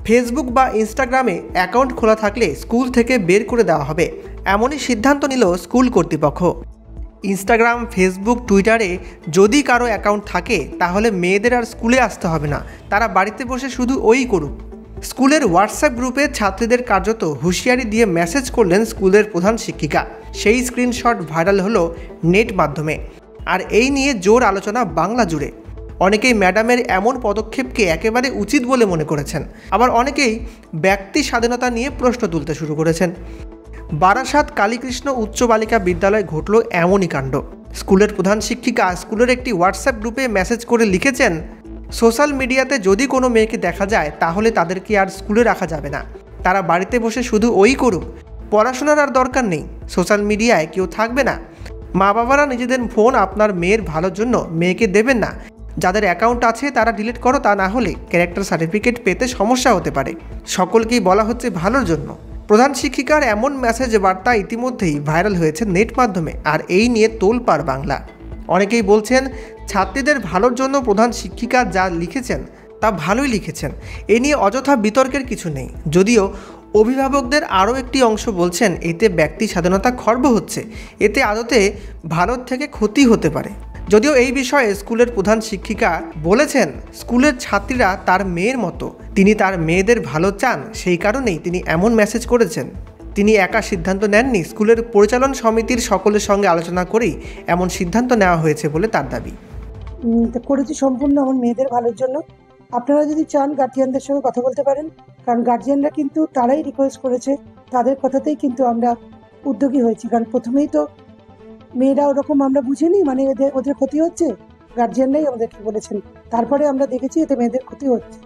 Facebook বা ইনস্টাগ্রামে account খোলা থাকলে স্কুল থেকে বের করে দেওয়া হবে, এমনই সিদ্ধান্ত নিল স্কুল কর্তৃপক্ষ। ইনস্টাগ্রাম, ফেসবুক, টুইটারে যদি কারো অ্যাকাউন্ট থাকে তাহলে মেয়েদের আর স্কুলে আসতে হবে না, তারা বাড়িতে বসে শুধু ওই করুক। স্কুলের হোয়াটসঅ্যাপ গ্রুপে ছাত্রীদের কার্যত হুঁশিয়ারি দিয়ে মেসেজ করলেন স্কুলের প্রধান শিক্ষিকা। সেই স্ক্রিনশট ভাইরাল হলো নেট মাধ্যমে, আর এই নিয়ে জোর আলোচনা বাংলা জুড়ে। অনেকেই ম্যাডামের এমন পদক্ষেপকে একেবারে উচিত বলে মনে করেছেন, আবার অনেকেই ব্যক্তি স্বাধীনতা নিয়ে প্রশ্ন তুলতে শুরু করেছেন। বারাসাত কালীকৃষ্ণ উচ্চ বালিকা বিদ্যালয়ে ঘটল এমনই কাণ্ড। স্কুলের প্রধান শিক্ষিকা স্কুলের একটি হোয়াটসঅ্যাপ গ্রুপে মেসেজ করে লিখেছেন, সোশ্যাল মিডিয়াতে যদি কোনো মেয়েকে দেখা যায় তাহলে তাদেরকে আর স্কুলে রাখা যাবে না, তারা বাড়িতে বসে শুধু ওই করুক, পড়াশোনার আর দরকার নেই, সোশ্যাল মিডিয়ায় কেউ থাকবে না। মা বাবারা নিজেদের ফোন আপনার মেয়ের ভালোর জন্য মেয়েকে দেবেন না। যাদের অ্যাকাউন্ট আছে তারা ডিলিট করো, তা না হলে ক্যারেক্টার সার্টিফিকেট পেতে সমস্যা হতে পারে। সকলকেই বলা হচ্ছে ভালোর জন্য। প্রধান শিক্ষিকার এমন মেসেজ বার্তা ইতিমধ্যেই ভাইরাল হয়েছে নেট মাধ্যমে, আর এই নিয়ে তোলপাড় বাংলা। অনেকেই বলছেন ছাত্রীদের ভালোর জন্য প্রধান শিক্ষিকা যা লিখেছেন তা ভালোই লিখেছেন, এ নিয়ে অযথা বিতর্কের কিছু নেই। যদিও অভিভাবকদের আরও একটি অংশ বলছেন এতে ব্যক্তি স্বাধীনতা খর্ব হচ্ছে, এতে আদতে ভালোর থেকে ক্ষতি হতে পারে। যদিও এই বিষয়ে স্কুলের প্রধান শিক্ষিকা বলেছেন স্কুলের ছাত্রীরা তার মেয়ের মতো, তিনি তার মেয়েদের ভালো চান, সেই কারণেই তিনি এমন মেসেজ করেছেন। তিনি একা সিদ্ধান্ত নেননি, স্কুলের পরিচালন সমিতির সকলের সঙ্গে আলোচনা করেই এমন সিদ্ধান্ত নেওয়া হয়েছে বলে তার দাবি। করেছি সম্পূর্ণ আমার মেয়েদের ভালোর জন্য। আপনারা যদি চান গার্জিয়ানদের সঙ্গে কথা বলতে পারেন, কারণ গার্জিয়ানরা কিন্তু তারাই রিকোয়েস্ট করেছে, তাদের কথাতেই কিন্তু আমরা উদ্যোগী হয়েছি। কারণ প্রথমেই তো মেয়েরা ওরকম আমরা বুঝিনি, মানে ওদের ক্ষতি হচ্ছে, গার্জিয়ানরাই আমাদেরকে বলেছেন, তারপরে আমরা দেখেছি এতে মেয়েদের ক্ষতি হচ্ছে।